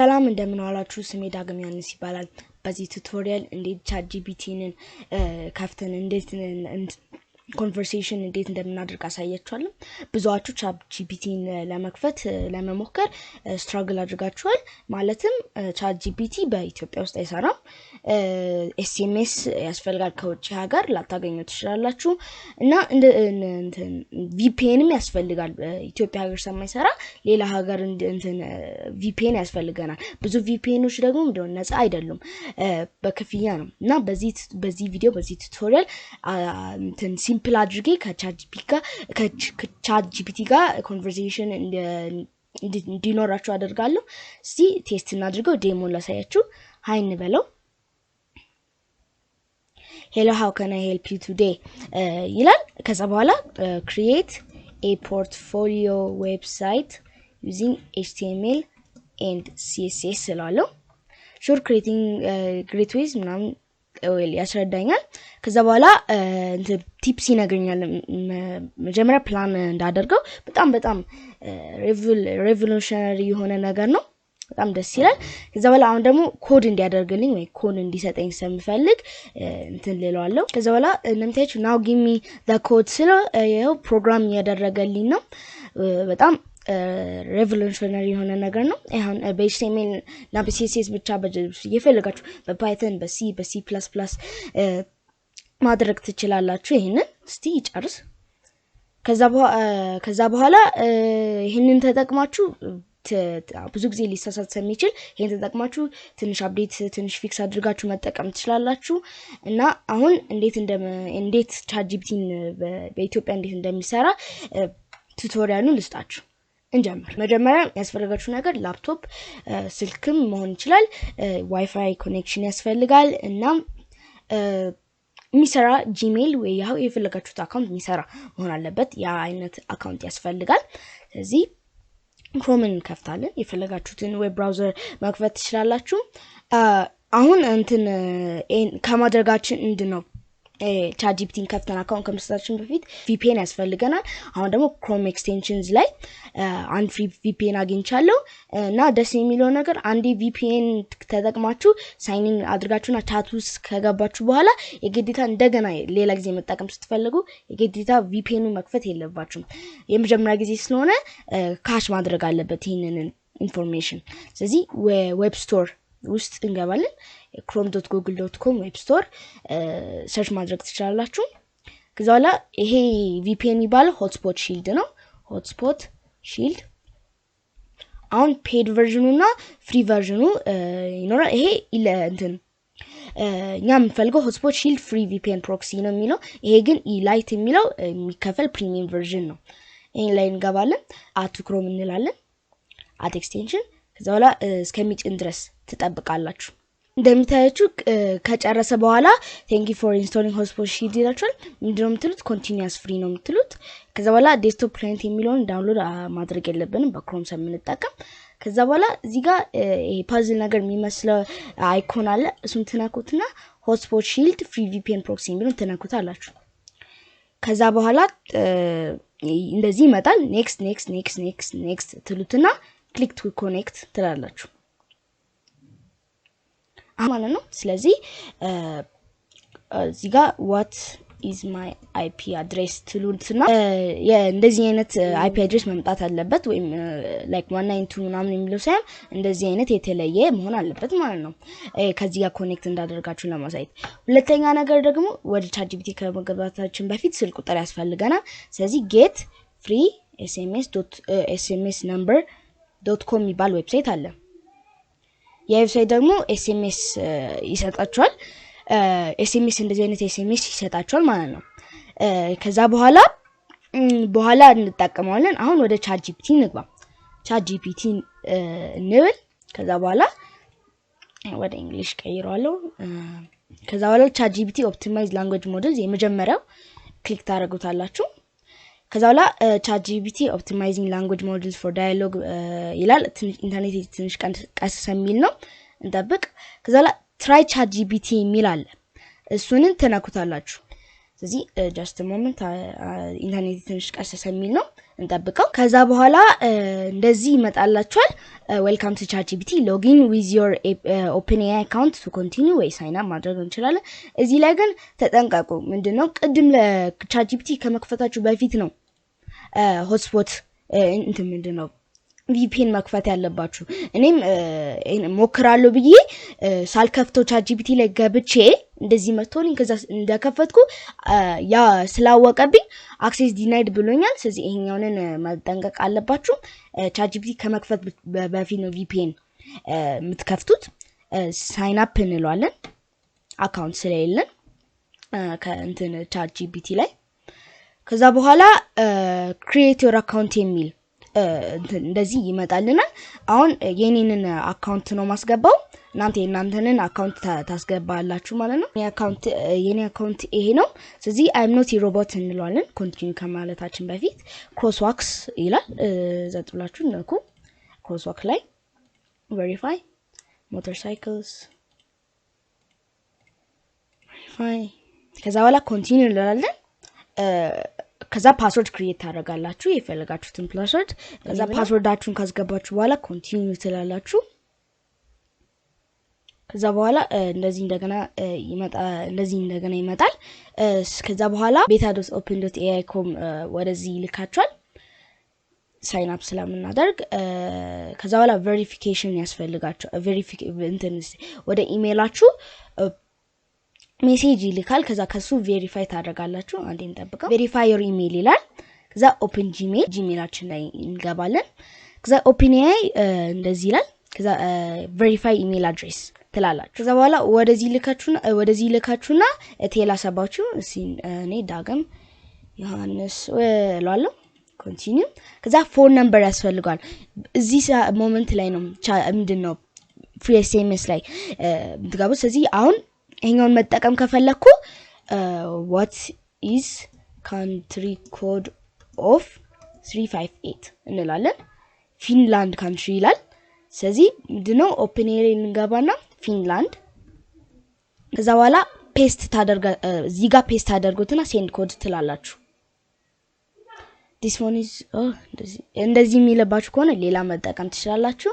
ሰላም እንደምን ዋላችሁ ስሜ ዳግም ያንስ ይባላል በዚህ ቱቶሪያል እንዴት ቻት ጂፒቲን ከፍተን እንዴት ኮንቨርሴሽን እንዴት እንደምናደርግ አሳያችኋለሁ ብዙዎቹ ቻት ጂፒቲን ለመክፈት ለመሞከር ስትራግል አድርጋችኋል ማለትም ቻት ጂፒቲ በኢትዮጵያ ውስጥ አይሰራም ኤስኤምኤስ ያስፈልጋል ከውጭ ሀገር ላታገኙት ትችላላችሁ እና ቪፒኤንም ያስፈልጋል ኢትዮጵያ ሀገር ስለማይሰራ ሌላ ሀገር ቪፒኤን ያስፈልገናል ብዙ ቪፒኤኖች ደግሞ እንደው ነፃ አይደሉም በክፍያ ነው እና በዚህ ቪዲዮ በዚህ ቱቶሪያል ሲምፕል አድርጌ ከቻት ጂፒቲ ጋር ኮንቨርሴሽን እንዲኖራችሁ አደርጋለሁ እስቲ ቴስት እናድርገው ዴሞ ላሳያችሁ ሃይ እንበለው hello how can I help you today ይላል ከዛ በኋላ create a portfolio website using HTML and CSS ስላለው sure creating great ways ምናምን ወይ ያስረዳኛል ከዛ በኋላ ቲፕስ ይነግረኛል መጀመሪያ ፕላን እንዳደርገው በጣም ሬቮሉሽነሪ የሆነ ነገር ነው በጣም ደስ ይላል ከዛ በኋላ አሁን ደግሞ ኮድ እንዲያደርግልኝ ወይ ኮድ እንዲሰጠኝ ስለምፈልግ ልለዋለሁ ከዛ በኋላ እንደምታዩት now give me the code ስለ ይሄው ፕሮግራም ያደረገልኝ ነው በጣም ሬቮሉሽነሪ የሆነ ነገር ነው አሁን በኤችቲኤምኤል እና በሲኤስኤስ ብቻ በየፈለጋችሁ በፓይተን በሲ ማድረግ ትችላላችሁ ይሄንን እስቲ ይጨርስ ከዛ በኋላ ይሄንን ተጠቅማችሁ ብዙ ጊዜ ሊሳሳት ስለሚችል ይሄን ተጠቅማችሁ ትንሽ አፕዴት ትንሽ ፊክስ አድርጋችሁ መጠቀም ትችላላችሁ እና አሁን እንዴት ቻት ጂፒቲን በኢትዮጵያ እንዴት እንደሚሰራ ቱቶሪያሉን ልስጣችሁ እንጀምር መጀመሪያ ያስፈልጋችሁ ነገር ላፕቶፕ ስልክም መሆን ይችላል ዋይፋይ ኮኔክሽን ያስፈልጋል እና ሚሰራ ጂሜል ወይ ያው የፈለጋችሁት አካውንት ሚሰራ መሆን አለበት ያ አይነት አካውንት ያስፈልጋል ስለዚህ ክሮምን ከፍታለን የፈለጋችሁትን ዌብ ብራውዘር መክፈት ትችላላችሁ አሁን ከማድረጋችን እንድነው ቻት ጂፒቲን ከፍተን አካውንት ከመስጠታችን በፊት ቪፒኤን ያስፈልገናል አሁን ደግሞ ክሮም ኤክስቴንሽንስ ላይ አንድ ፍሪ ቪፒኤን አግኝቻለሁ እና ደስ የሚለው ነገር አንዴ ቪፒኤን ተጠቅማችሁ ሳይን ኢን አድርጋችሁና ቻት ውስጥ ከገባችሁ በኋላ የግዴታ እንደገና ሌላ ጊዜ መጠቀም ስትፈልጉ የግዴታ ቪፒኤኑን መክፈት የለባችሁም የመጀመሪያ ጊዜ ስለሆነ ካሽ ማድረግ አለበት ይሄንን ኢንፎርሜሽን ስለዚህ ዌብ ስቶር ውስጥ እንገባለን chrome.google.com ዌብ ስቶር ሰርች ማድረግ ትችላላችሁ ከዛ በኋላ ይሄ VPN የሚባለው ሆትስፖት ሺልድ ነው ሆትስፖት ሺልድ አሁን ፔድ ቨርዥኑና ፍሪ ቨርዥኑ ይኖራል ይሄ እኛ የምንፈልገው ሆትስፖት ሺልድ ፍሪ VPN ፕሮክሲ ነው የሚለው ይሄ ግን ኢላይት የሚለው የሚከፈል ፕሪሚየም ቨርዥን ነው ይሄን ላይ እንገባለን አቱ ክሮም እንላለን አት ኤክስቴንሽን ከዛ በኋላ እስከሚጭን ድረስ ትጠብቃላችሁ እንደምታያችሁ ከጨረሰ በኋላ thank you for installing hotspot shield ይላችኋል ምንድነው የምትሉት continuous free ነው የምትሉት ከዛ በኋላ ዴስክቶፕ ክላይንት የሚለውን ዳውንሎድ ማድረግ የለብንም በክሮም ስለምንጠቀም ከዛ በኋላ እዚህ ጋር ይሄ ፓዝል ነገር የሚመስለው አይኮን አለ እሱን ትነኩትና hotspot shield free VPN proxy የሚለውን ትነኩታላችሁ ከዛ በኋላ እንደዚህ ይመጣል next ትሉትና click to connect ትላላችሁ ማለት ነው ስለዚህ እዚህ ጋር what is my IP address ትሉትና እንደዚህ አይነት IP address መምጣት አለበት ወይም like 192 ምናምን የሚለው ሳይሆን እንደዚህ አይነት የተለየ መሆን አለበት ማለት ነው ከዚህ ጋር ኮኔክት እንዳደርጋችሁ ለማሳየት ሁለተኛ ነገር ደግሞ ወደ ChatGPT ከመግባታችን በፊት ስልክ ቁጥር ያስፈልገናል ስለዚህ get free sms.smsnumber.com የሚባል ዌብሳይት አለ የዌብሳይት ደግሞ ኤስኤምኤስ ይሰጣችኋል ኤስኤምኤስ እንደዚህ አይነት ኤስኤምኤስ ይሰጣችኋል ማለት ነው ከዛ በኋላ እንጠቀመዋለን አሁን ወደ ቻት ጂፒቲ እንግባ ቻት ጂፒቲ እንብል ከዛ በኋላ ወደ እንግሊሽ ቀይራለሁ ከዛ በኋላ ቻት ጂፒቲ ኦፕቲማይዝ ላንጉዌጅ ሞዴልስ የመጀመሪያው ክሊክ ታደርጉታላችሁ ከዛ በኋላ ቻት ጂፒቲ ኦፕቲማይዚንግ ላንጉዌጅ ሞዴልስ ፎር ዳያሎግ ይላል ኢንተርኔት ትንሽ ቀስ የሚል ነው እንጠብቅ ከዛ በኋላ ትራይ ቻት ጂፒቲ የሚል አለ እሱንን ተነኩታላችሁ ስለዚህ just a moment ኢንተርኔት ትንሽ ቀሰሰ የሚል ነው እንጠብቀው ከዛ በኋላ እንደዚህ ይመጣላችኋል welcome to ChatGPT login with your OpenAI account to continue ወይ sign up ማድረግ እንችላለን እዚህ ላይ ግን ተጠንቀቁ ምንድነው ቅድም ለChatGPT ከመክፈታችሁ በፊት ነው hotspot እንትን ምንድነው VPN መክፈት ያለባችሁ እኔም ሞክራለሁ ብዬ ሳልከፍተው ChatGPT ላይ ገብቼ እንደዚህ መጥቶልኝ ከዛ እንደከፈትኩ ያ ስላወቀብኝ access denied ብሎኛል ስለዚህ ይሄኛውን መጠንቀቅ አለባችሁ ChatGPT ከመክፈት በፊት ነው VPN የምትከፍቱት sign up እንለዋለን አካውንት ስለሌለን ከእንትን ChatGPT ላይ ከዛ በኋላ create your account የሚል እንደዚህ ይመጣልናል አሁን የኔንን አካውንት ነው ማስገባው እናንተ የናንተንን አካውንት ታስገባላችሁ ማለት ነው የኔ አካውንት ይሄ ነው ስለዚህ I'm not a robot እንለዋለን ኮንቲኒው ከማለታችን በፊት crosswalks ይላል ዘጥብላችሁ ነኩ crosswalk ላይ verify motorcycles verify ከዛ በኋላ ኮንቲኒው እንላለን ከዛ ፓስወርድ ክሬት ታደርጋላችሁ የፈለጋችሁትን ፓስወርድ ከዛ ፓስወርዳችሁን ካስገባችሁ በኋላ ኮንቲኒው ትላላችሁ ከዛ በኋላ እንደዚህ እንደገና ይመጣል ከዛ በኋላ beta.open.ai.com ወደዚህ ልካችኋል ሳይን አፕ ስለምናደርግ ከዛ በኋላ ቬሪፊኬሽን ያስፈልጋችሁ ወደ ኢሜይላችሁ ሜሴጅ ይልካል ከዛ ከሱ ቬሪፋይ ታደርጋላችሁ አንዴ እንጠብቀው ቬሪፋይ ዮር ኢሜይል ይላል ከዛ ኦፕን ጂሜይላችን ላይ እንገባለን ከዛ OpenAI እንደዚህ ይላል ከዛ ቬሪፋይ ኢሜይል አድሬስ ትላላችሁ ከዛ በኋላ ወደዚህ ልካችሁና ቴል አሰባችሁ እኔ ዳግም ዮሐንስ እላለሁ ኮንቲኒው ከዛ ፎን ነምበር ያስፈልጋል እዚህ ሞመንት ላይ ነው ምንድነው ፍሪ ኤስኤምኤስ ላይ ምትጋቡ ስለዚህ አሁን ይሄኛውን መጠቀም ከፈለኩ what is country code of 358 እንላለን ፊንላንድ country ይላል ስለዚህ ምንድነው OpenAI እንገባና ፊንላንድ ከዛ በኋላ ፔስት እዚህ ጋር ፔስት ታደርጉትና ሴንድ ኮድ ትላላችሁ this one is እንደዚህ የሚለባችሁ ከሆነ ሌላ መጠቀም ትችላላችሁ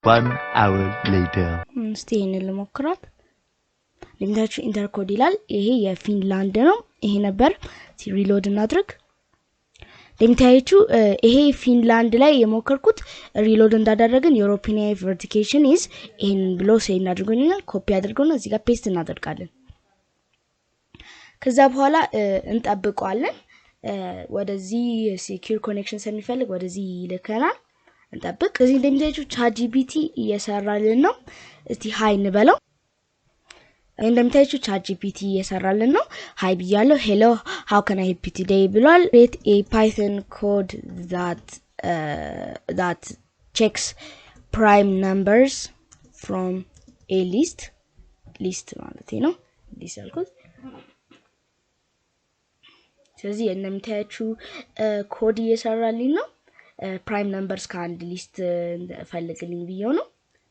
1 hour later እስቲ ይሄንን ልሞክራት ለምታችሁ ኢንተር ኮድ ይላል ይሄ የፊንላንድ ነው ይሄ ነበር ሪሎድ እናድርግ ለምታችሁ ይሄ ፊንላንድ ላይ የሞከርኩት ሪሎድ እንዳደረግን ዩሮፒያን ቨርቲፊኬሽን is in ብሎ ሴይ እናድርገውና ኮፒ አድርገውና እዚህ ጋር ፔስት እናደርጋለን ከዛ በኋላ እንጠብቀዋለን ወደዚህ ሴኩር ኮኔክሽን ስለሚፈልግ ወደዚህ ይልከናል እንጠብቅ እዚህ እንደምታችሁ ChatGPT እየሰራልን ነው እስቲ ሃይ እንበለው እንደምታችሁ ChatGPT እየሰራልን ነው ሃይ ብያለሁ hello how can I help you today ብሏል create a python code that checks prime numbers from a list ማለት ነው list አልኩት ስለዚህ እንደምታችሁ ኮድ እየሰራልኝ ነው prime numbers ከአንድ ሊስት ፈልግልኝ ብየው ነው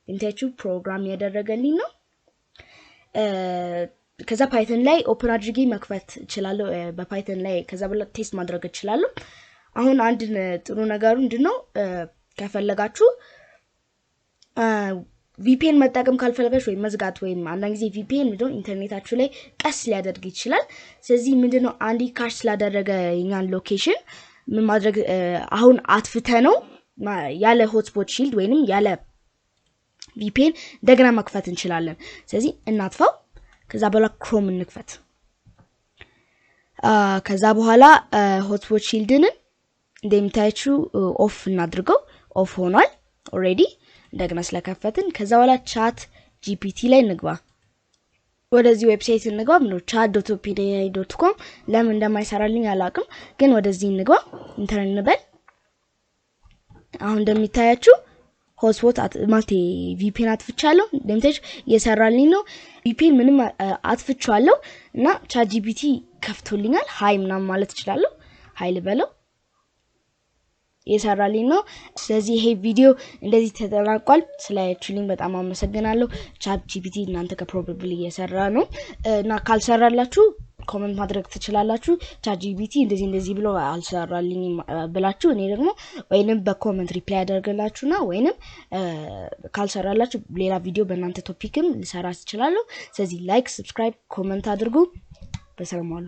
እንደምታችሁ ፕሮግራም ያደረገልኝ ነው ከዛ ፓይተን ላይ ኦፕን አድርጌ መክፈት እችላለሁ በፓይተን ላይ ከዛ በኋላ ቴስት ማድረግ እችላለሁ አሁን አንድ ጥሩ ነገሩ ምንድነው ከፈለጋችሁ VPN መጠቀም ካልፈለጋችሁ ወይ መዝጋት ወይ አንዳንድ ጊዜ VPN ምንድነው ኢንተርኔታችሁ ላይ ቀስ ሊያደርግ ይችላል ስለዚህ ምንድነው አንዲ ካሽ ስላደረገ የኛን ሎኬሽን ምን ማድረግ አሁን አጥፍተነው ያለ ሆትስፖት ሺልድ ወይንም ያለ VPN እንደገና መክፈት እንችላለን ስለዚህ እናጥፋው ከዛ በኋላ ክሮም እንክፈት ከዛ በኋላ ሆትስፖት ሺልድን እንደምታያችሁ ኦፍ እናድርገው ኦፍ ሆኗል ኦሬዲ እንደገና ስለከፈትን ከዛ በኋላ ቻት GPT ላይ እንግባ ወደዚህ ዌብሳይት እንግባ ነው chat.openai.com ለምን እንደማይሰራልኝ አላውቅም ግን ወደዚህ እንግባ ኢንተር እንበል አሁን እንደምታያችሁ ሆትስፖት ማለቴ VPN አጥፍቻለሁ እንደምታችሁ እየሰራልኝ ነው VPN ምንም አጥፍቻለሁ እና ChatGPT ከፍቶልኛል ሃይ ምናምን ማለት እችላለሁ ሃይል በለው እየሰራልኝ ነው ስለዚህ ይሄ ቪዲዮ እንደዚህ ተጠናቋል ስላያችሁልኝ በጣም አመሰግናለሁ ChatGPT እናንተ ከፕሮባብሊ እየሰራ ነው እና ካልሰራላችሁ ኮሜንት ማድረግ ትችላላችሁ ChatGPT እንደዚህ ብሎ አልሰራልኝም ብላችሁ እኔ ደግሞ ወይንም በኮሜንት ሪፕላይ አደርግላችሁና ወይንም ካልሰራላችሁ ሌላ ቪዲዮ በእናንተ ቶፒክም ልሰራ እችላለሁ ስለዚህ ላይክ ሰብስክራይብ ኮሜንት አድርጉ በሰላም ዋሉ